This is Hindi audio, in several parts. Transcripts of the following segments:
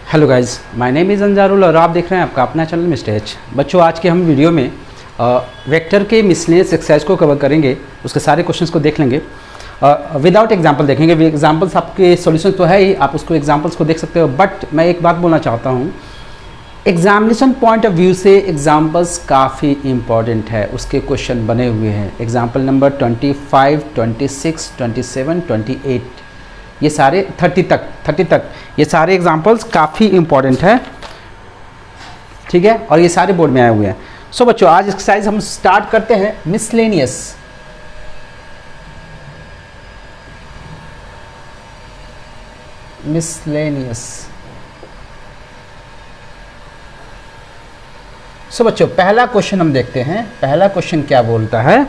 Hello guys, my name is Anjarul और आप देख रहे हैं आपका अपना चैनल मिस्टर एच। बच्चों, आज के हम वीडियो में वेक्टर के मिसलेनियस एक्सरसाइज को कवर करेंगे। उसके सारे क्वेश्चंस को देख लेंगे, विदाउट एग्जांपल देखेंगे। एग्जांपल्स आपके सॉल्यूशन तो है ही, आप उसको एग्जांपल्स को देख सकते हो। बट मैं एक बात बोलना चाहता हूँ, एग्जामिनेशन पॉइंट ऑफ व्यू से एग्जाम्पल्स काफ़ी इंपॉर्टेंट है। उसके क्वेश्चन बने हुए हैं। एग्जाम्पल नंबर 25, 26, 27, 28, ये सारे 30 तक ये सारे एग्जाम्पल्स काफ़ी इंपॉर्टेंट है, ठीक है। और ये सारे बोर्ड में आए हुए हैं। सो बच्चों, आज एक्सरसाइज हम स्टार्ट करते हैं मिसलेनियस। सो बच्चों, पहला क्वेश्चन हम देखते हैं। पहला क्वेश्चन क्या बोलता है,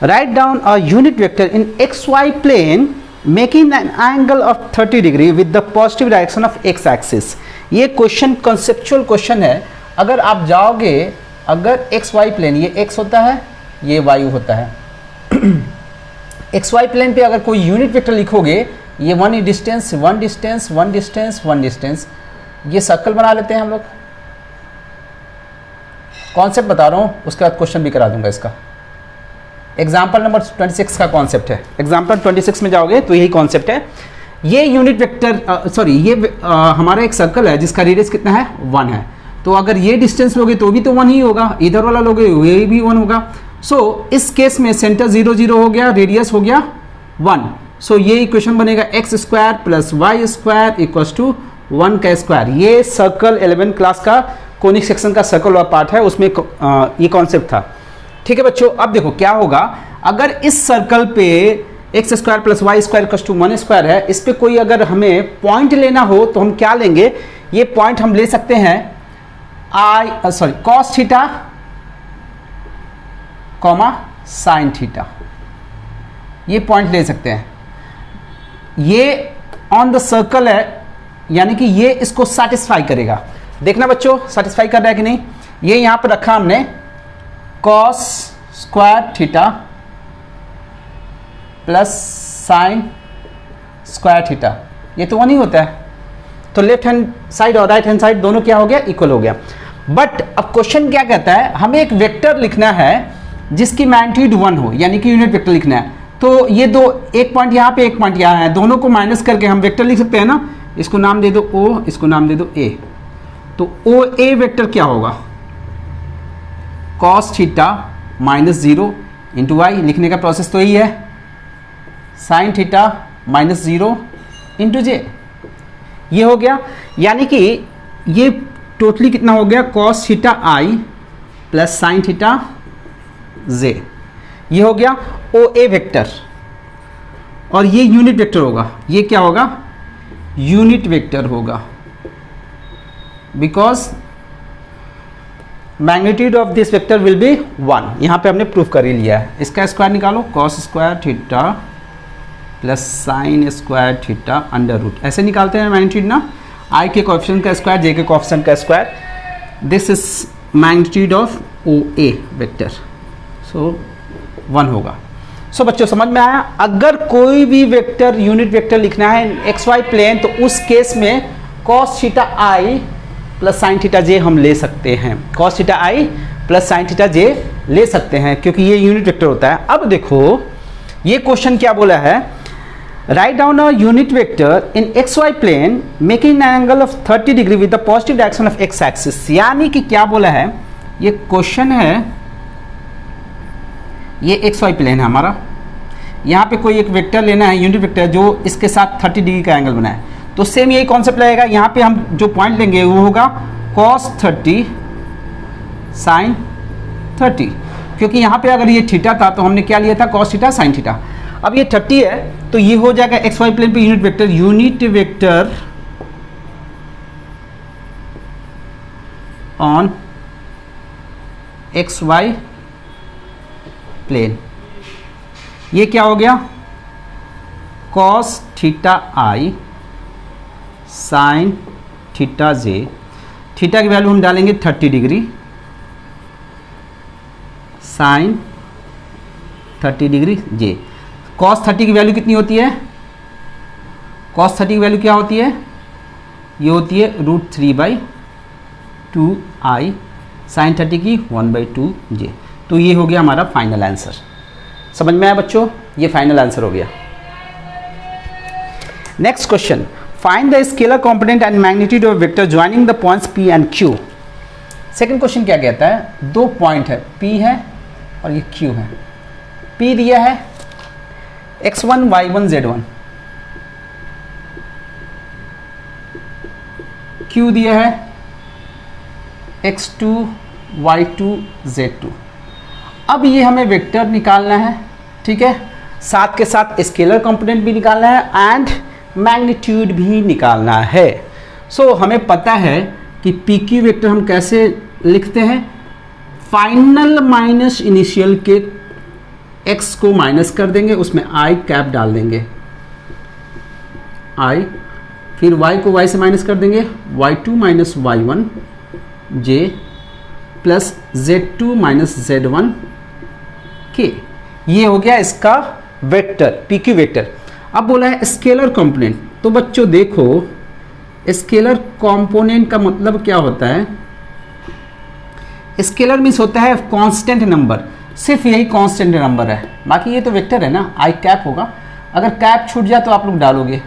write down a unit vector in x y plane making an angle of 30 degree with the positive direction of x axis. ये क्वेश्चन कंसेप्चुअल क्वेश्चन है। अगर आप जाओगे, अगर एक्स वाई प्लेन, ये एक्स होता है, ये वायु होता है। एक्स वाई प्लेन पे अगर कोई यूनिट वेक्टर लिखोगे, ये one distance, one distance, one distance, one distance, ये सर्कल बना लेते हैं हम लोग। कॉन्सेप्ट बता रहा हूँ, उसके बाद क्वेश्चन भी करा दूंगा इसका। एग्जाम्पल नंबर 26 का कॉन्सेप्ट है। एग्जाम्पल 26 में जाओगे तो यही कॉन्सेप्ट है। ये यूनिट वेक्टर ये हमारा एक सर्कल है जिसका रेडियस कितना है, 1 है। तो अगर ये डिस्टेंस लोगे तो भी तो 1 ही होगा, इधर वाला लोगे ये भी 1 होगा। सो इस केस में सेंटर 0 0 हो गया, रेडियस हो गया 1। सो ये इक्वेशन बनेगा x square plus y square equals to 1 का स्क्वायर। ये सर्कल 11 क्लास का कोनिक सेक्शन का सर्कल वाला पार्ट है, उसमें ये कॉन्सेप्ट था, ठीक है बच्चों। अब देखो क्या होगा, अगर इस सर्कल पे x square plus y square equals to 1 square है, इस पे कोई अगर हमें पॉइंट लेना हो तो हम क्या लेंगे, ये पॉइंट हम ले सकते हैं cos theta comma sine theta, ये पॉइंट ले सकते हैं। ये ऑन द सर्कल है, यानी कि ये इसको सेटिस्फाई करेगा। देखना बच्चों, सेटिस्फाई कर रहा है कि नहीं। ये यहां पर रखा हमने cos square theta plus sine square theta, ये तो 1 ही होता है। तो लेफ्ट हैंड साइड और राइट हैंड साइड दोनों क्या हो गया, इक्वल हो गया। बट अब क्वेश्चन क्या कहता है, हमें एक वेक्टर लिखना है जिसकी मैग्नीट्यूड 1 हो, यानी कि यूनिट वेक्टर लिखना है। तो ये दो, एक पॉइंट यहाँ पे, एक पॉइंट यहाँ है, दोनों को माइनस करके हम वेक्टर लिख सकते हैं ना। इसको नाम दे दो O, इसको नाम दे दो A। तो OA वेक्टर क्या होगा, cos theta minus 0 into y, लिखने का प्रोसेस तो यही है, sine theta minus 0 into j, ये हो गया। यानी कि ये टोटली कितना हो गया, कॉस थीटा आई प्लस साइन थीटा जे, ये हो गया OA वेक्टर। और ये यूनिट वेक्टर होगा, ये क्या होगा, यूनिट वेक्टर होगा, because magnitude of this vector will be 1। यहां पे हमने प्रूफ कर ही लिया है। इसका स्क्वायर निकालो, cos square theta plus sine square theta under root, ऐसे निकालते हैं मैग्नीट्यूड ना। आई के कोएफिशिएंट का स्क्वायर, जे के कोएफिशिएंट का square, this is magnitude of OA vector. So 1 होगा। सो बच्चों, समझ में आया। अगर कोई भी वेक्टर यूनिट वेक्टर लिखना है एक्स वाई प्लेन, तो उस केस में कॉस थीटा आई प्लस साइन थीटा जे हम ले सकते हैं। कॉस थीटा आई प्लस साइन थीटा जे ले सकते हैं, क्योंकि ये यूनिट वेक्टर होता है। अब देखो ये क्वेश्चन क्या बोला है, write down a unit vector in x y plane making an angle of 30 degree with the positive direction of x axis. यानी कि क्या बोला है, ये क्वेश्चन है, ये एक्स वाई प्लेन है हमारा, यहाँ पे कोई एक वेक्टर लेना है, यूनिट वेक्टर, जो इसके साथ 30 डिग्री का एंगल बनाए। तो सेम यही कॉन्सेप्ट लगेगा। यहाँ पे हम जो पॉइंट लेंगे वो होगा cos 30 sin 30, क्योंकि यहाँ पे अगर ये थीटा था तो हमने क्या लिया था, cos थीटा sin थीटा। अब ये 30 है तो ये हो जाएगा एक्स वाई प्लेन पे unit vector on x y plane. ये क्या हो गया, cos theta i sine theta j, theta की वैल्यू हम डालेंगे 30 degree, sine 30 degree j. Cos 30 की वैल्यू कितनी होती है, कॉस 30 की वैल्यू क्या होती है, ये होती है √3/2i sin 30 की 1/2j। तो ये हो गया हमारा फाइनल आंसर। समझ में आया बच्चों, ये फाइनल आंसर हो गया। Next question, find the scalar component and magnitude of vector joining the points P and Q। Second question क्या कहता है, दो पॉइंट है P है और ये Q है। P दिया है x1 y1 z1, Q दिया है x2 y2 z2। अब ये हमें वेक्टर निकालना है, ठीक है, साथ के साथ स्केलर कंपोनेंट भी निकालना है एंड मैग्नीट्यूड भी निकालना है। सो हमें पता है कि पी क्यू वेक्टर हम कैसे लिखते हैं, फाइनल माइनस इनिशियल के x को माइनस कर देंगे, उसमें i कैप डाल देंगे i, फिर y को y से माइनस कर देंगे y2 minus y1 j plus z2 minus z1 k। ये हो गया इसका वेक्टर पी क्यू वेक्टर। अब बोला है स्केलर कंपोनेंट, तो बच्चों देखो स्केलर कंपोनेंट का मतलब क्या होता है, स्केलर मीन्स होता है कांस्टेंट नंबर, सिर्फ यही कांस्टेंट नंबर है, बाकी ये तो वेक्टर है ना, आई कैप होगा। अगर कैप छूट जाए तो आप लोग डालोगे,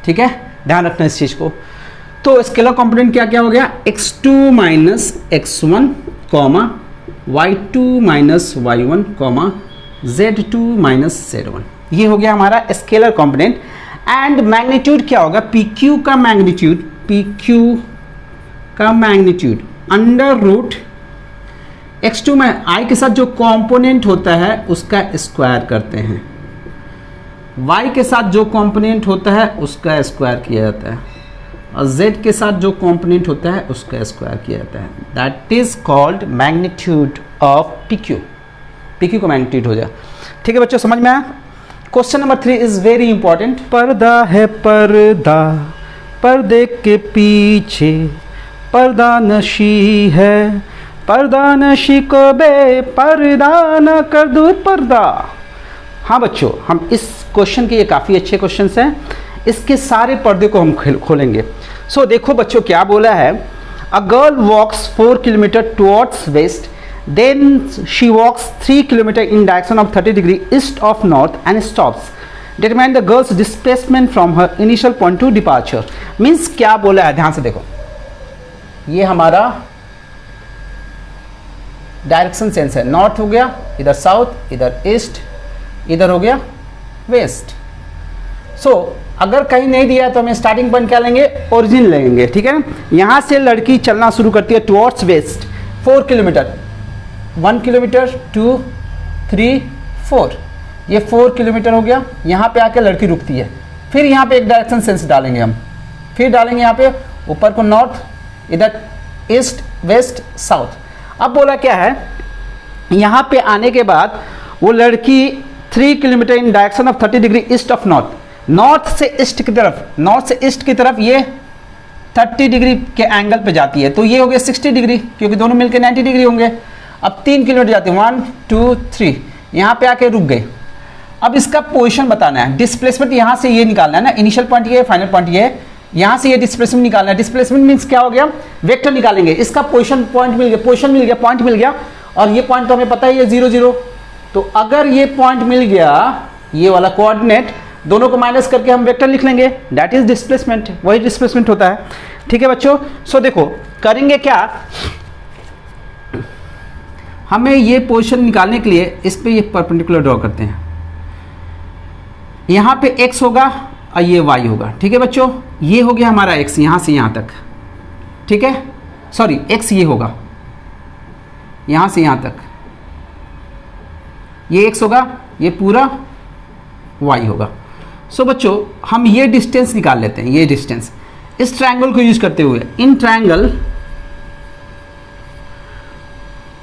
ठीक है, ध्यान रखना इस चीज को। तो स्केलर कंपोनेंट क्या क्या हो गया, x2 minus x1 comma y2 minus y1 comma z2 minus z1, ये हो गया हमारा स्केलर कंपोनेंट। एंड मैग्नीट्यूड क्या होगा, pq का मैग्नीट्यूड, pq का मैग्नीट्यूड अंडर रूट x2 में i के साथ जो कंपोनेंट होता है उसका स्क्वायर करते हैं, y के साथ जो कंपोनेंट होता है उसका स्क्वायर किया जाता है, और z के साथ जो कंपोनेंट होता है उसका स्क्वायर किया जाता है। That is called magnitude of pq। pq का मैग्नीट्यूड हो जाए, ठीक है बच्चों, समझ में आया। Question number 3 is very important. पर्दा है पर्दा, पर्दे के पीछे पर्दा नशी है, पर्दा नशी को बेपर्दा न कर दूं पर्दा। हाँ बच्चों, हम इस क्वेश्चन के, ये काफ़ी अच्छे क्वेश्चंस हैं, इसके सारे पर्दे को हम खोलेंगे। सो देखो बच्चों क्या बोला है, a girl walks 4 kilometre towards west, then she walks 3 kilometer in direction of 30 degree east of north and stops. Determine the girl's displacement from her initial point to departure. Means क्या बोला है, ध्यान से देखो, ये हमारा डायरेक्शन सेंस है, नॉर्थ हो गया, इधर साउथ, इधर ईस्ट, इधर हो गया वेस्ट। सो अगर कहीं नहीं दिया है तो हमें स्टार्टिंग पॉइंट क्या लेंगे, ओरिजिन लेंगे, ठीक है। यहाँ से लड़की चलना शुरू करती है टुवर्ड्स वेस्ट 4 किलोमीटर, 1 किलोमीटर 2 3 4, ये 4 किलोमीटर हो गया। यहाँ पे आके लड़की रुकती है, फिर यहाँ पे एक डायरेक्शन सेंस डालेंगे हम, फिर डालेंगे यहाँ पे ऊपर को नॉर्थ, इधर ईस्ट वेस्ट साउथ। अब बोला क्या है, यहाँ पे आने के बाद वो लड़की 3 kilometre in direction of 30 degree east of north, north से ईस्ट की तरफ, नॉर्थ से ईस्ट की तरफ ये 30 डिग्री के एंगल पे जाती है, तो ये हो गया 60 डिग्री, क्योंकि दोनों मिलकर 90 डिग्री होंगे। अब 3 किलोमीटर जाती है, 1 2 3, यहाँ पे आके रुक गए। अब इसका पोजीशन बताना है, डिस्प्लेसमेंट यहाँ से ये निकालना है ना, इनिशियल पॉइंट ये है, फाइनल पॉइंट ये है, यहाँ से ये डिस्प्लेसमेंट निकालना है। डिस्प्लेसमेंट मीन्स क्या हो गया, वेक्टर निकालेंगे, इसका पोजीशन पॉइंट मिल गया, पोजीशन मिल गया, पॉइंट मिल गया, और ये पॉइंट तो हमें पता है ये 0 0, तो अगर ये पॉइंट मिल गया, ये वाला कोऑर्डिनेट, दोनों को माइनस करके हम वेक्टर लिख लेंगे, दैट इज डिस्प्लेसमेंट, वही डिस्प्लेसमेंट होता है, ठीक है बच्चों। सो देखो करेंगे क्या, हमें ये पोजीशन निकालने के लिए इस पे ये परपेंडिकुलर ड्रॉ करते हैं, यहाँ पे x होगा और ये y होगा, ठीक है बच्चों। ये हो गया हमारा x यहाँ से यहाँ तक, ठीक है, सॉरी x ये होगा यहाँ से यहाँ तक, ये x होगा, ये पूरा y होगा। सो बच्चों हम ये डिस्टेंस निकाल लेते हैं, ये डिस्टेंस इस ट्रायंगल को यूज करते हुए, इन ट्रायंगल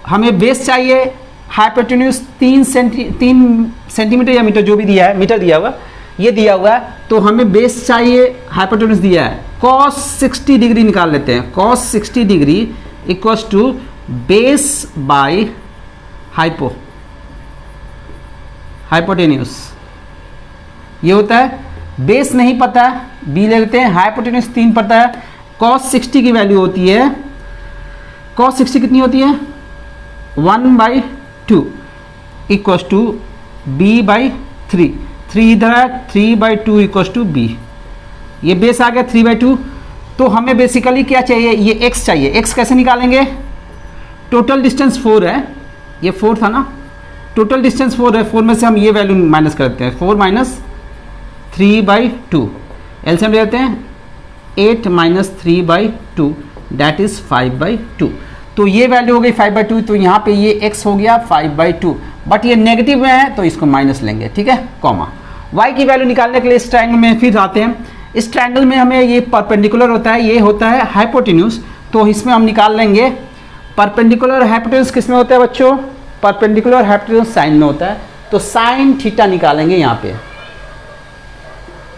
हमें बेस चाहिए, हाइपोटेन्यूज 3 सेंटीमीटर या मीटर जो भी दिया है, मीटर दिया हुआ, ये दिया हुआ है, तो हमें बेस चाहिए, हाइपोटेन्यूज दिया है, cos 60 डिग्री निकाल लेते हैं, cos 60 degree equals to base by hypotenuse, ये होता है। बेस नहीं पता है, बी ले लेते हैं, हाइपोटेन्यूज 3 पता है, cos 60 की वैल्यू होती है, cos 60 कितनी होती है 1/2 इक्वस टू b/3, 3 इधर है 3/2 इक्वस टू b, ये बेस आ गया 3/2। तो हमें बेसिकली क्या चाहिए, ये x चाहिए। x कैसे निकालेंगे, टोटल डिस्टेंस 4 है, ये 4 था ना, टोटल डिस्टेंस 4 है, 4 में से हम ये वैल्यू माइनस कर देते हैं, 4 माइनस 3/2, एलसीएम ले लेते हैं 8 माइनस 3/2 दैट इज 5/2। तो ये वैल्यू हो गई 5/2, तो यहाँ पे ये x हो गया 5/2, बट ये नेगेटिव में है तो इसको माइनस लेंगे, ठीक है, कॉमा। y की वैल्यू निकालने के लिए इस ट्रायंगल में फिर आते हैं। इस ट्रायंगल में हमें ये परपेंडिकुलर होता है, ये होता है हाइपोटेन्यूज, तो इसमें हम निकाल लेंगे परपेंडिकुलर हाइपोटेन्यूज। किस में होता है बच्चों, परपेंडिकुलर हाइपोटेन्यूज साइन में होता है, तो साइन थीटा निकालेंगे यहाँ पे,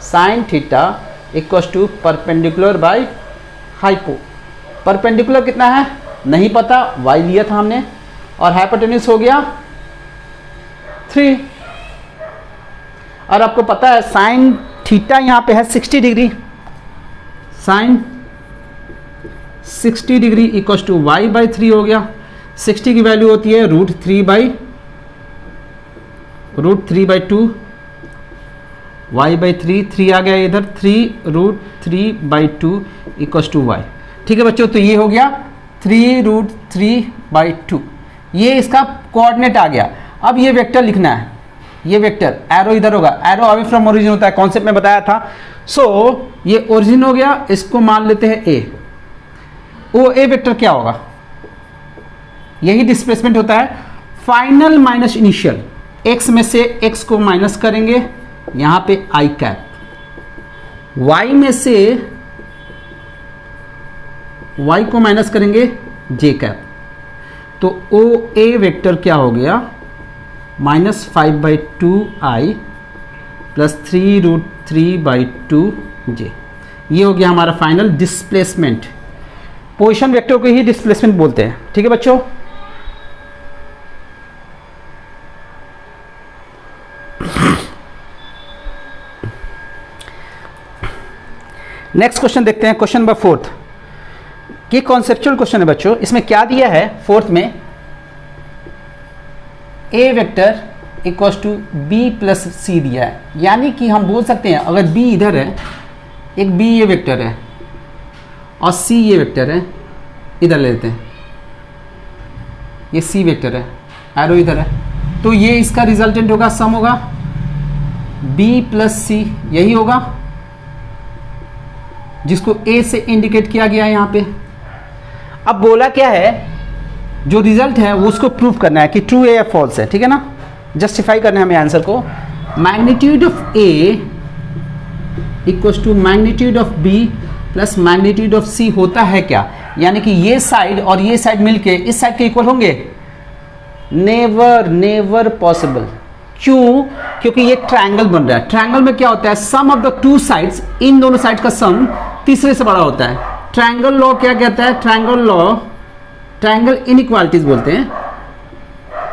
sine theta equals to perpendicular by hypo. Perpendicular कितना है नहीं पता, y लिया था हमने, और हाइपोटेन्यूज हो गया 3। और आपको पता है साइन थीटा यहाँ पे है 60 degree, sine 60 degree equals to y/3 हो गया। 60 की वैल्यू होती है √3/2, y/3, 3 आ गया इधर, 3√3/2 इक्वस टू y। ठीक है बच्चों, तो ये हो गया 3√3/2, ये इसका कोऑर्डिनेट आ गया। अब ये वेक्टर लिखना है, ये वेक्टर एरो इधर होगा, एरो अवे फ्रॉम ओरिजिन होता है, कॉन्सेप्ट में बताया था। सो ये ओरिजिन हो गया, इसको मान लेते हैं ए। ओ ए वेक्टर क्या होगा, यही डिस्प्लेसमेंट होता है, फाइनल माइनस इनिशियल। एक्स में से एक्स को माइनस करेंगे, यहां पे आई कैप, वाई में से वाई को माइनस करेंगे जे कैप। तो ओ ए वेक्टर क्या हो गया, -5/2i प्लस 3√3/2 जे। ये हो गया हमारा फाइनल डिस्प्लेसमेंट। पोजीशन वेक्टर को ही डिस्प्लेसमेंट बोलते हैं, ठीक है बच्चों। नेक्स्ट क्वेश्चन देखते हैं, क्वेश्चन नंबर 4। ये कॉन्सेप्चुअल क्वेश्चन है बच्चों। इसमें क्या दिया है 4th में, A vector equals to B plus C दिया है, यानी कि हम बोल सकते हैं अगर बी इधर है, एक बी ये वेक्टर है और सी ये वेक्टर है, इधर ले लेते हैं, ये सी वेक्टर है, एरो इधर है, तो ये इसका रिजल्टेंट होगा, सम होगा बी प्लस सी, यही होगा जिसको ए से इंडिकेट किया गया है यहाँ पे। अब बोला क्या है, जो रिजल्ट है वो उसको प्रूव करना है कि ट्रू है या फॉल्स है, ठीक है ना, जस्टिफाई करना है हमें आंसर को। Magnitude of A equals to magnitude of B plus magnitude of C होता है क्या, यानी कि ये साइड और ये साइड मिलके इस साइड के इक्वल होंगे, नेवर नेवर पॉसिबल। क्यों, क्योंकि ये ट्रायंगल बन रहा है, ट्रायंगल में क्या होता है, सम ऑफ द टू साइड्स, इन दोनों साइड का सम तीसरे से बड़ा होता है। ट्रायंगल लॉ क्या कहता है, ट्रायंगल लॉ, ट्रायंगल इनइक्वालिटीज बोलते हैं,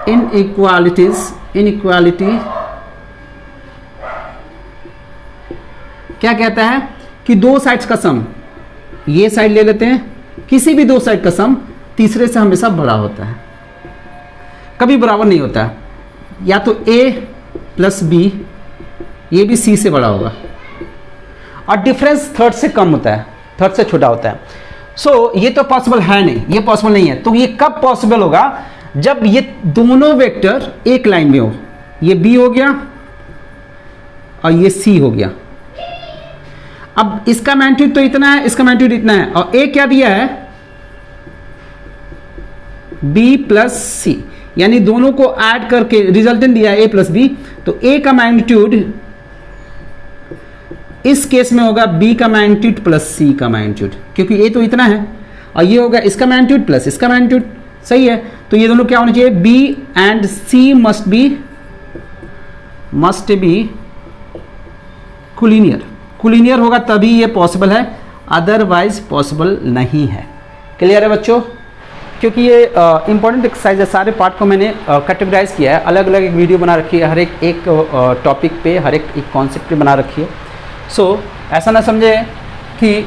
इनइक्वालिटीज, इनइक्वालिटी क्या कहता है कि दो साइड्स का सम, ये साइड ले लेते हैं, किसी भी दो साइड का सम तीसरे से हमेशा बड़ा होता है, कभी बराबर नहीं होता है। या तो a प्लस बी, ये भी c से बड़ा होगा, और डिफरेंस थर्ड से कम होता है, थर्ड से छोटा होता है। सो ये तो पॉसिबल है नहीं, ये पॉसिबल नहीं है। तो ये कब पॉसिबल होगा, जब ये दोनों वेक्टर एक लाइन में हो, ये b हो गया और ये c हो गया। अब इसका मैग्नीट्यूड तो इतना है, इसका मैग्नीट्यूड इतना है, और a क्या दिया है, b प्लस सी, यानी दोनों को ऐड करके रिजल्टेंट दिया है a प्लस बी। तो a का मैग्नीट्यूड इस केस में होगा b का मैग्नीट्यूड प्लस c का मैग्नीट्यूड, क्योंकि a तो इतना है, और ये होगा इसका मैग्नीट्यूड प्लस इसका मैग्नीट्यूड, सही है। तो ये दोनों क्या होने चाहिए, b and c must be collinear, collinear होगा तभी ये पॉसिबल है, अदरवाइज पॉसिबल नहीं है। क्लियर है बच्चों, क्योंकि ये इंपॉर्टेंट एक्सरसाइज है, सारे पार्ट को मैंने कैटेगराइज किया है, अलग अलग एक वीडियो बना रखी है, हर एक टॉपिक पे, हर एक कॉन्सेप्ट पे बना रखी है। सो ऐसा ना समझे कि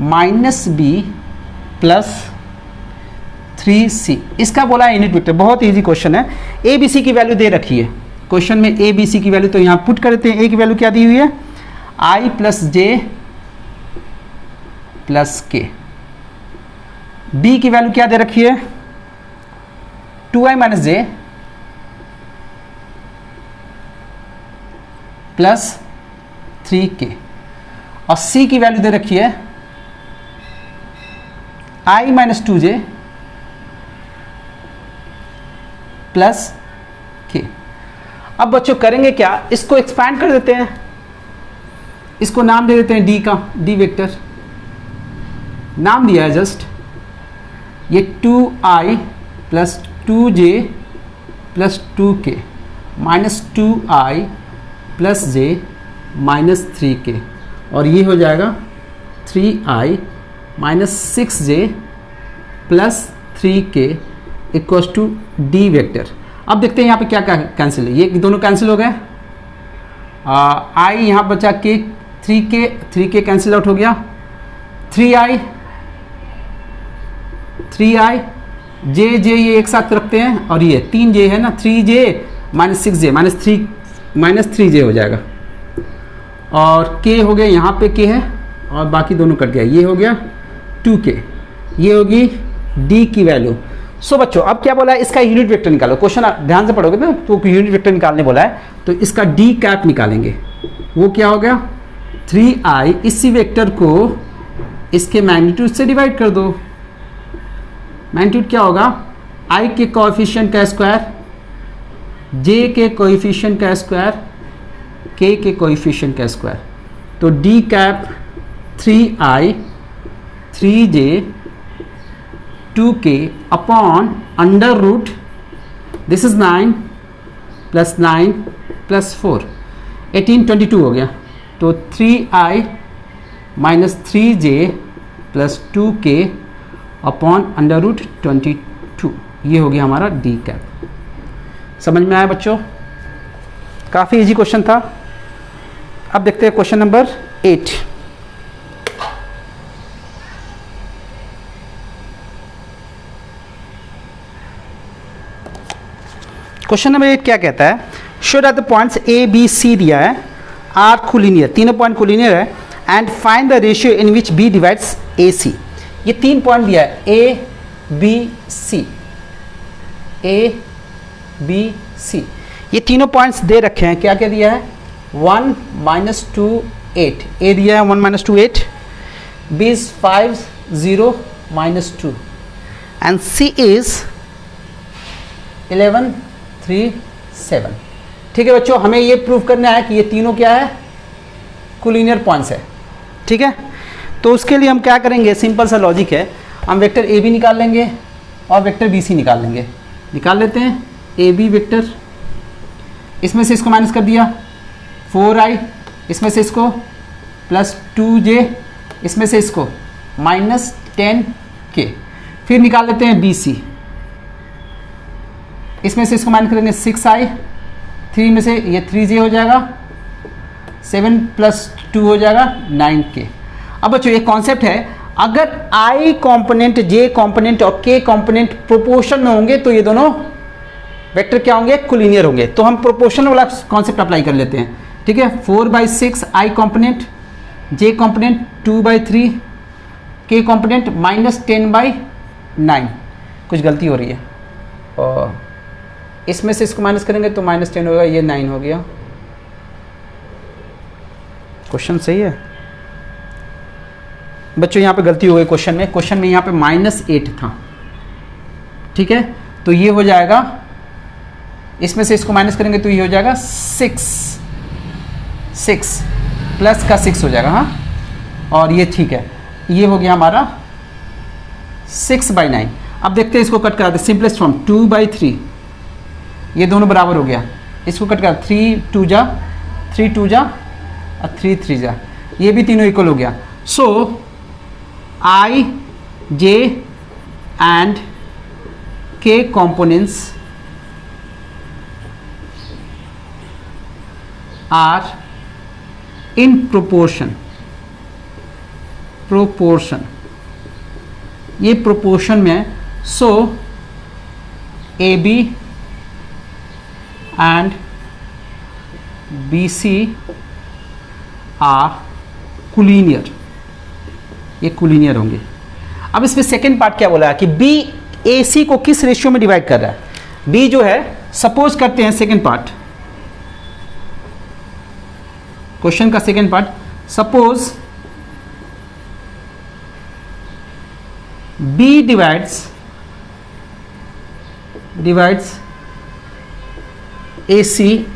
-b प्लस 3c, इसका बोला है यूनिट वेक्टर। बहुत इजी क्वेश्चन है। ए बी सी की वैल्यू दे रखी है क्वेश्चन में, ए बी सी की वैल्यू, तो यहाँ पुट कर देते हैं। ए की वैल्यू क्या दी हुई है, i प्लस जे प्लस के। बी की वैल्यू क्या दे रखी है, 2i माइनस जे प्लस 3k। और सी की वैल्यू दे रखी है i minus 2j plus k। अब बच्चों करेंगे क्या, इसको एक्सपैंड कर देते हैं, इसको नाम दे देते हैं d का, d वेक्टर नाम दिया है जस्ट। ये 2i plus 2j plus 2k minus 2i plus j minus 3k, और ये हो जाएगा 3i minus 6j plus 3k equals to D vector. अब देखते हैं यहाँ पे क्या क्या कैंसिल है, ये दोनों कैंसिल हो गए। i यहाँ बचा k, 3k कैंसिल आउट हो गया, 3i j ये एक साथ रखते हैं, और ये 3j है ना, 3j minus 6j minus 3j हो जाएगा, और k हो गया, यहाँ पे k है और बाकी दोनों कट गया, ये हो गया 2k, ये होगी d की वैल्यू। सो बच्चों अब क्या बोला है, इसका यूनिट वेक्टर निकालो। क्वेश्चन ध्यान से पढ़ोगे ना तो यूनिट वेक्टर निकालने बोला है, तो इसका d कैप निकालेंगे। वो क्या हो गया, 3i, इसी वेक्टर को इसके मैग्नीट्यूड से डिवाइड कर दो। मैग्नीट्यूड क्या होगा, i के कोएफिशिएंट का स्क्वायर, j के कोएफिशिएंट का स्क्वायर, k के कोएफिशिएंट का स्क्वायर। तो d cap 3i 3j 2k upon under root, this is 9 plus 9 plus 4, 18 22 हो गया। तो 3i minus 3j plus 2k upon under root 22, ये हो गया हमारा डी कैप। समझ में आया बच्चों, काफ़ी इजी क्वेश्चन था। अब देखते हैं क्वेश्चन नंबर 8। क्वेश्चन नंबर 8 क्या कहता है, show that the points A B C दिया है आर कोलिनियर, तीनों पॉइंट कोलिनियर है, and find the ratio in which B divides A C. ये 3 पॉइंट दिया है A B C, A B सी, ये तीनों पॉइंट्स दे रखे हैं। क्या क्या दिया है, 1 माइनस 2 8, ए दिया है 1 minus 2 8, B is 5 0 minus 2, and C is 11 3 7। ठीक है बच्चों, हमें ये प्रूव करना है कि ये तीनों क्या है, कोलिनियर पॉइंट्स है। ठीक है, तो उसके लिए हम क्या करेंगे, सिंपल सा लॉजिक है, हम वेक्टर ए बी निकाल लेंगे और वेक्टर बी सी निकाल लेंगे। निकाल लेते हैं ए बी वेक्टर, इसमें से इसको माइनस कर दिया 4i, इसमें से इसको प्लस 2j, इसमें से इसको माइनस 10k। फिर निकाल लेते हैं बी सी, इसमें से इसको माइनस करेंगे 6i, 3 में से ये 3j हो जाएगा, 7 प्लस 2 हो जाएगा 9k। अब बच्चों ये कॉन्सेप्ट है, अगर i कंपोनेंट, j कंपोनेंट और k कंपोनेंट प्रोपोर्शन में होंगे तो ये दोनों वेक्टर क्या होंगे, कोलिनियर होंगे। तो हम प्रोपोर्शन वाला कॉन्सेप्ट अप्लाई कर लेते हैं। ठीक है, 4/6 i component, j component 2/3, k component minus 10/9। कुछ गलती हो रही है, और इसमें से इसको माइनस करेंगे तो माइनस 10 होगा, ये 9 हो गया। क्वेश्चन सही है बच्चों, यहाँ पे गलती हो गई क्वेश्चन में। क्वेश्चन में यहाँ पे -8 था। ठीक है, तो ये हो जाएगा, इसमें से इसको माइनस करेंगे तो ये हो जाएगा 6 प्लस का 6 हो जाएगा। हाँ, और ये ठीक है, ये हो गया हमारा 6/9। अब देखते हैं इसको कट करा दे, सिंपलेस्ट फॉर्म 2/3, ये दोनों बराबर हो गया। इसको कट करा 3 2 जा और 3 3 जा, ये भी तीनों इक्वल हो गया। So I, J and K components are in proportion proportion, ये प्रोपोर्शन में है। So A B and B C are collinear, ये कोलिनियर होंगे। अब इसमें सेकेंड पार्ट क्या बोला है कि बी ए सी को किस रेशियो में डिवाइड कर रहा है। बी जो है, सपोज करते हैं सेकेंड पार्ट, क्वेश्चन का second part, suppose B divides A C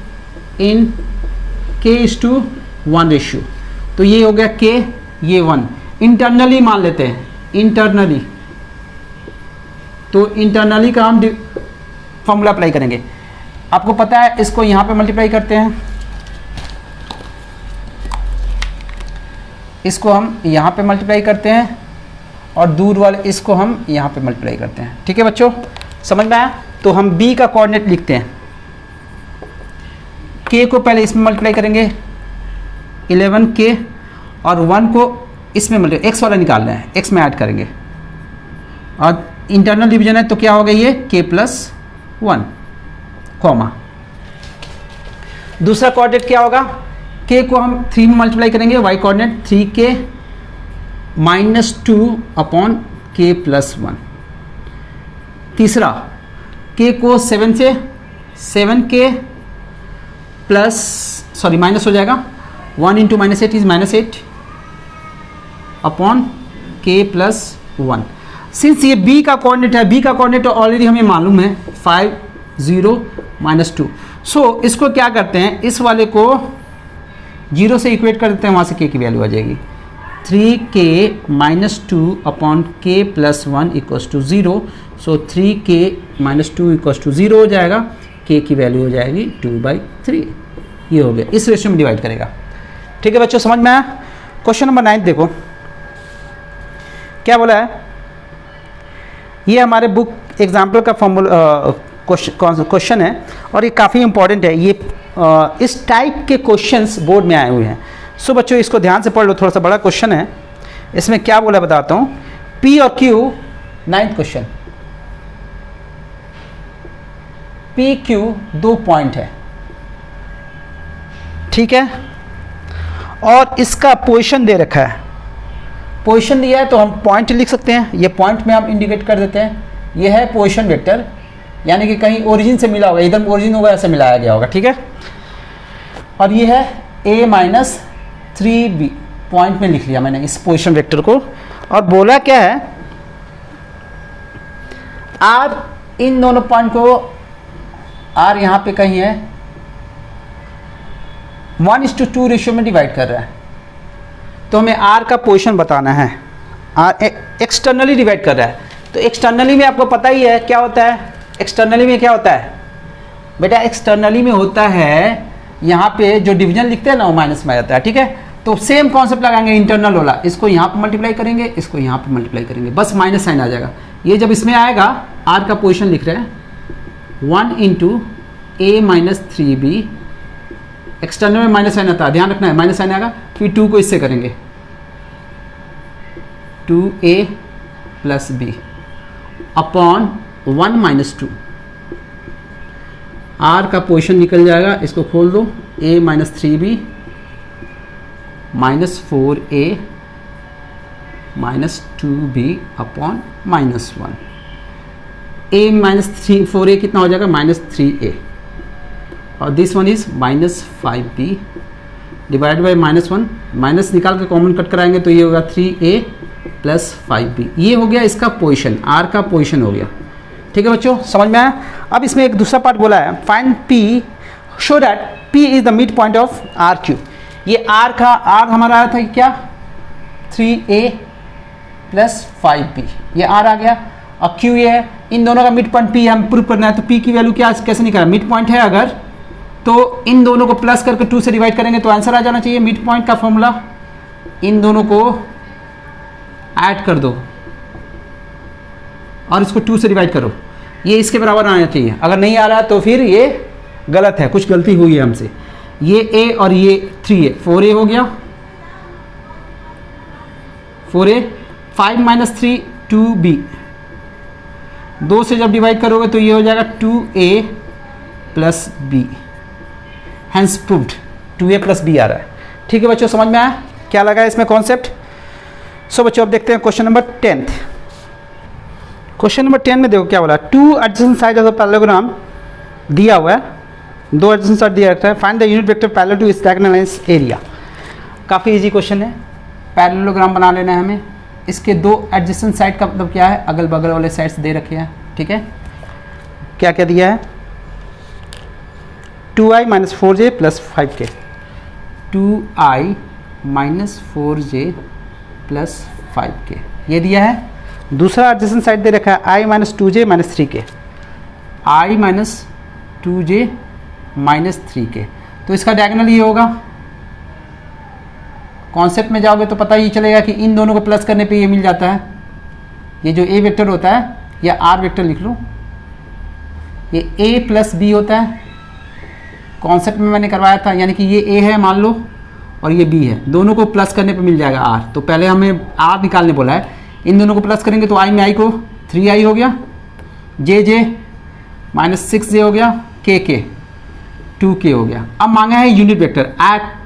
in K is to 1 ratio. तो ये हो गया के, ये 1। इंटरनली मान लेते हैं, इंटरनली, तो इंटरनली का हम फॉर्मूला अप्लाई करेंगे। आपको पता है, इसको यहाँ पे मल्टीप्लाई करते हैं, इसको हम यहाँ पे मल्टीप्लाई करते हैं, और दूर वाले इसको हम यहाँ पे मल्टीप्लाई करते हैं। ठीक है बच्चों, समझ में आया? तो हम b का कोऑर्डिनेट लिखते हैं, k को पहले इसमें मल्टीप्लाई करेंगे 11k, और 1 को इसमें मल्टीप्लाई, x वाला निकालना है, x में ऐड करेंगे, और इंटरनल डिवीजन है तो क्या होगा ये k+1 कॉमा। दूसरा कोऑर्डिनेट क्या होगा, k को हम 3 में मल्टीप्लाई करेंगे, y coordinate 3k -2 upon k+1। तीसरा k को 7 से 7k प्लस, सॉरी माइनस हो जाएगा, 1 × -8 इज -8 अपॉन k+1। सिंस ये b का कोऑर्डिनेट है, b का कोऑर्डिनेट ऑलरेडी हमें मालूम है 5 0 -2। सो इसको क्या करते हैं, इस वाले को 0 से इक्वेट कर देते हैं, वहाँ से k की वैल्यू आ जाएगी 3k -2 अपॉन k+1 = 0। सो 3k -2 = 0 हो जाएगा, k की वैल्यू हो जाएगी 2/3। ये हो गया, इस रेशियो में डिवाइड करेगा। ठीक है बच्चों, समझ में आया? क्वेश्चन नंबर 9 देखो क्या बोला है। ये हमारे बुक एग्जाम्पल का फॉर्मूला क्वेश्चन है, और ये काफ़ी इंपॉर्टेंट है। ये इस टाइप के क्वेश्चंस बोर्ड में आए हुए हैं। सो बच्चों इसको ध्यान से पढ़ लो, थोड़ा सा बड़ा क्वेश्चन है। इसमें क्या बोला बताता हूँ। P और Q, 9th question, PQ 2 point है, ठीक है, और इसका पोजीशन दे रखा है। पोजीशन दिया है तो हम पॉइंट लिख सकते हैं, ये पॉइंट में हम इंडिकेट कर देते हैं। ये है पोजीशन वेक्टर, यानी कि कहीं ओरिजिन से मिला होगा, एकदम ओरिजिन होगा ऐसे मिलाया गया होगा, ठीक है। और ये है a-3b, पॉइंट में लिख लिया मैंने इस पोजीशन वेक्टर को। और बोला क्या है, r इन दोनों पॉइंट को, r यहाँ पे कहीं है, 1:2 रेशियो में डिवाइड कर रहा है। तो हमें r का पोजीशन बताना है। r एक्सटर्नली डिवाइड कर रहा है, तो एक्सटर्नली में आपको पता ही है क्या होता है। एक्सटर्नली में क्या होता है बेटा, एक्सटर्नली में होता है यहाँ पे जो डिवीजन लिखते हैं ना वो माइनस में आ जाता है, ठीक है। तो सेम कॉन्सेप्ट लगाएंगे इंटरनल वाला, इसको यहाँ पे मल्टीप्लाई करेंगे, इसको यहाँ पे मल्टीप्लाई करेंगे, बस माइनस साइन आ जाएगा। ये जब इसमें आएगा, r का पोजीशन लिख रहे हैं 1 × a-3b, एक्सटर्नल में माइनस साइन आता है, ध्यान रखना है, माइनस साइन आएगा। फिर 2 को इससे करेंगे, 2a + b अपॉन 1 - 2। r का पोजीशन निकल जाएगा, इसको खोल दो, a-3b -4a -2b upon -1। a-4a कितना हो जाएगा, -3a, और this one is -5b divide by -1, minus निकाल के कॉमन कट कराएंगे तो ये होगा 3a + 5b। ये हो गया इसका पोजीशन, r का पोजीशन हो गया। ठीक है बच्चों, समझ में आया? अब इसमें एक दूसरा पार्ट बोला है, find p show that p is the mid point of RQ। ये r का, r हमारा आया था क्या, 3a + 5b, ये r आ गया, और q ये है। इन दोनों का मिड पॉइंट p हम प्रूव करना है, तो p की वैल्यू क्या कैसे निकाला, मिड पॉइंट है अगर, तो इन दोनों को प्लस करके 2 से डिवाइड करेंगे तो आंसर आ जाना चाहिए। मिड पॉइंट का फॉर्मूला, इन दोनों को ऐड कर दो और इसको 2 से डिवाइड करो, ये इसके बराबर आना चाहिए। अगर नहीं आ रहा तो फिर ये गलत है, कुछ गलती हुई है हमसे। ये a और ये 3a, 4a हो गया, 4a, 5 माइनस 3 2b, 2 से जब डिवाइड करोगे तो ये हो जाएगा 2a plus B, hence proved 2a plus B आ रहा है। ठीक है बच्चों, समझ में आया क्या लगा इसमें कॉन्सेप्ट? सो बच्चों अब देखते हैं क्वेश्चन नंबर 10। क्वेश्चन नंबर 10 में देखो क्या बोला, 2 adjacent side of the parallelogram दिया हुआ है, 2 एडजेसेंट साइड दिया रहता है, find the unit vector parallel to इस डायगोनल लाइंस एरिया। काफ़ी इजी क्वेश्चन है, पैरेललोग्राम बना लेना है हमें। इसके 2 एडजेसेंट साइड का मतलब क्या है, अगल बगल वाले साइड्स दे रखे हैं। ठीक है, क्या क्या दिया है, 2i minus 4j plus 5k, 2i minus 4j plus 5k ये दिया है। दूसरा एडजेसेंट साइड दे रखा है i minus 2j minus 3k, i minus 2j minus 3k, तो इसका डायगोनल ये होगा। कॉन्सेप्ट में जाओगे तो पता ही चलेगा कि इन दोनों को प्लस करने पे ये मिल जाता है। ये जो a वेक्टर होता है या r वेक्टर लिख लो, ये a प्लस b होता है। कॉन्सेप्ट में मैंने करवाया था, यानी कि ये a है मान लो और ये b है, दोनों को प्लस करने पे मिल जाएगा r। तो पहले हमें r निकालने बोला है, इन दोनों को प्लस करेंगे तो i में i को 3i हो गया, j माइनस 6j हो गया, k 2k हो गया। अब मांगा है यूनिट वेक्टर,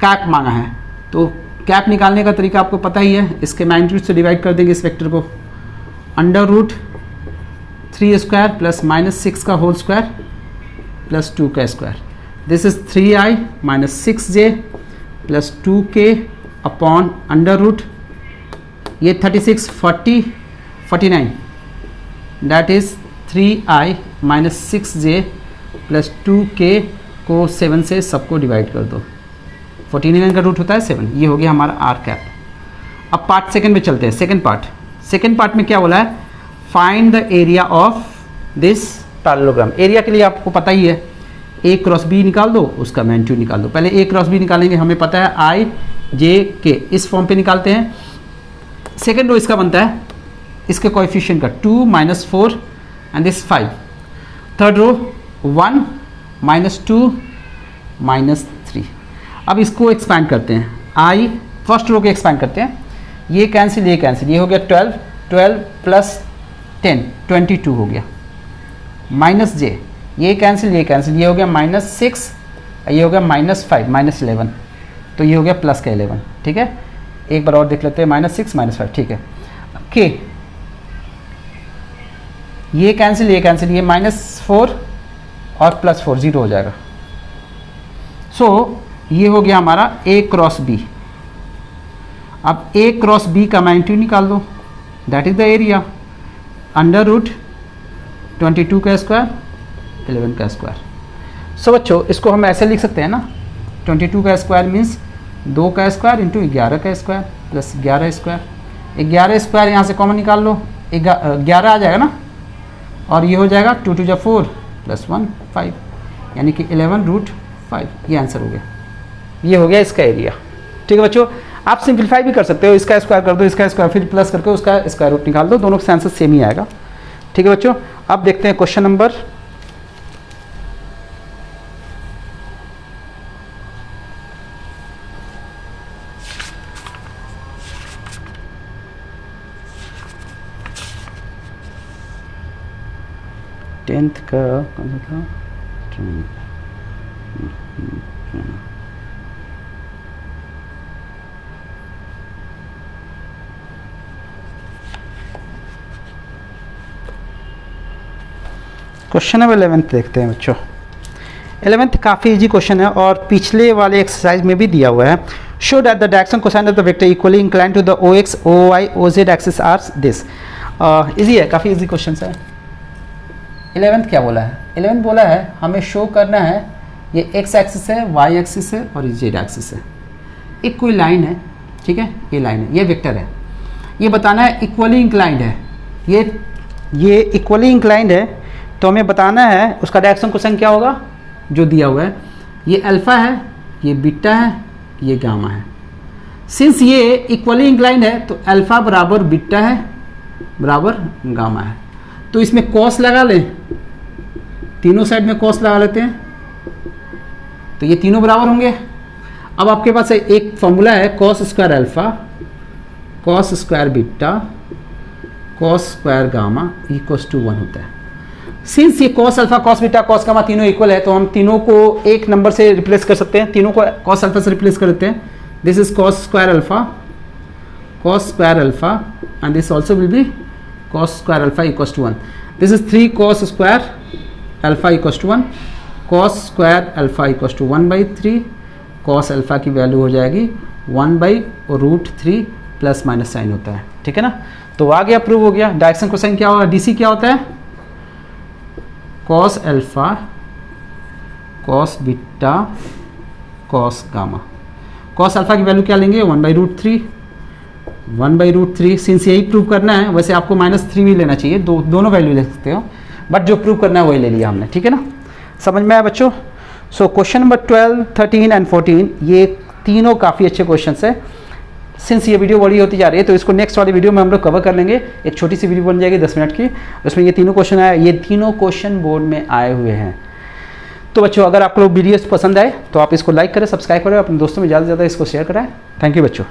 कैप मांगा है, तो कैप निकालने का तरीका आपको पता ही है। इसके मैग्नीट्यूड से डिवाइड कर देंगे इस वेक्टर को, under root 3 square plus minus 6 का होल स्क्वायर प्लस 2 का square, this is 3i minus 6j plus 2k upon under root, ये 36 40 49, that is 3i minus 6j plus 2k को 7 से सबको डिवाइड कर दो, 49 का रूट होता है 7, ये हो गया हमारा आर कैप। अब पार्ट सेकंड में चलते हैं। सेकंड पार्ट में क्या बोला है, find the area of this parallelogram. Area के लिए आपको पता ही है, a क्रॉस b निकाल दो, उसका मैग्नीट्यूड निकाल दो। पहले a क्रॉस b निकालेंगे, हमें पता है i j k, इस फॉर्म पे निकालते हैं। सेकेंड रो इसका बनता है इसके कोएफिशिएंट का 2 minus 4 and this 5। Third row 1 minus 2 minus 3। अब इसको एक्सपैंड करते हैं, i फर्स्ट रो के एक्सपैंड करते हैं, ये कैंसिल ये कैंसिल, ये हो गया 12 प्लस 10 22 हो गया, माइनस j ये कैंसिल ये हो गया माइनस 6, ये हो गया माइनस 5 माइनस 11, तो ये हो गया प्लस का 11। ठीक है, एक बार और देख लेते हैं, माइनस 6 माइनस 5। ठीक है, के ये कैंसिल ये माइनस 4 और प्लस 4 0 हो जाएगा। सो ये हो गया हमारा a क्रॉस b। अब a क्रॉस b का मैग्नीट्यूड निकाल दो, that is the area, under root 22 का स्क्वायर 11 का स्क्वायर। सो बच्चों इसको हम ऐसे लिख सकते हैं ना, 22 का स्क्वायर मीन्स 2 का स्क्वायर इंटू 11 का स्क्वायर प्लस 11 स्क्वायर। 11 स्क्वायर यहाँ से कॉमन निकाल लो, 11 आ जाएगा ना, और ये हो जाएगा 2 2 4 प्लस 1 5, यानी कि 11 रूट 5, ये आंसर हो गया। ये हो गया इसका एरिया। ठीक है बच्चों, आप सिंप्लीफाई भी कर सकते हो, इसका स्क्वायर कर दो, इसका स्क्वायर, फिर प्लस करके उसका स्क्वायर रूट निकाल दो, दोनों का आंसर सेम ही आएगा। ठीक है बच्चों, अब देखते हैं क्वेश्चन नंबर 10th का कौन सा था, क्वेश्चन नंबर 11th देखते हैं बच्चों। 11th काफ़ी इजी क्वेश्चन है और पिछले वाले एक्सरसाइज में भी दिया हुआ है। Show that the direction cosine of the vector equally inclined to the O X O Y O Z axis are this. Easy है, काफ़ी इजी क्वेश्चन है। 11th क्या बोला है, 11th बोला है हमें शो करना है ये एक्स एक्सिस है, वाई एक्सिस है और जेड एक्सिस है, एक कोई लाइन है, ठीक है, ये लाइन है, ये वेक्टर है, ये बताना है इक्वली इंक्लाइंड है, ये इक्वली इंक्लाइंड है, तो हमें बताना है उसका डायरेक्शन कोसाइन क्या होगा जो दिया हुआ है। ये अल्फा है, ये बीटा है, ये गामा है। सिंस ये इक्वली इंक्लाइंड है तो अल्फा बराबर बीटा है बराबर गामा है, तो इसमें कॉस लगा लें, तीनों साइड में कॉस लगा लेते हैं, तो ये तीनों बराबर होंगे। अब आपके पास एक फॉर्मूला है cos square alpha cos square beta cos square gamma equals to 1 होता है। सिंस ये cos alpha cos beta cos gamma तीनों इक्वल है, तो हम तीनों को एक नंबर से रिप्लेस कर सकते हैं, तीनों को कॉस अल्फा से रिप्लेस कर देते हैं। This is cos square alpha and this also will be cos square alpha equals to 1। This is 3 cos square alpha equals to 1, cos square alpha equals to 1/3, cos alpha की वैल्यू हो जाएगी 1/√3 प्लस माइनस साइन होता है, ठीक है ना। तो आ गया, प्रूव हो गया। डायरेक्शन कोसाइन क्या होगा, डीसी क्या होता है, cos alpha cos beta cos gamma. Cos alpha की वैल्यू क्या लेंगे, 1/√3 सिंस यही प्रूव करना है, वैसे आपको -3 भी लेना चाहिए, दोनों वैल्यू ले सकते हो, बट जो प्रूव करना है वही ले लिया हमने, ठीक है ना। समझ में आया बच्चों। सो क्वेश्चन नंबर 12, 13 एंड 14 ये तीनों काफ़ी अच्छे क्वेश्चन है। सिंस ये वीडियो बड़ी होती जा रही है, तो इसको नेक्स्ट वाली वीडियो में हम लोग कवर कर लेंगे। एक छोटी सी वीडियो बन जाएगी 10 मिनट की, उसमें ये तीनों क्वेश्चन आए, ये तीनों क्वेश्चन बोर्ड में आए हुए हैं। तो बच्चों अगर आपको वीडियोस पसंद आए तो आप इसको लाइक करें, सब्सक्राइब करें, अपने दोस्तों में ज़्यादा से ज़्यादा इसको शेयर कराएं। थैंक यू बच्चों।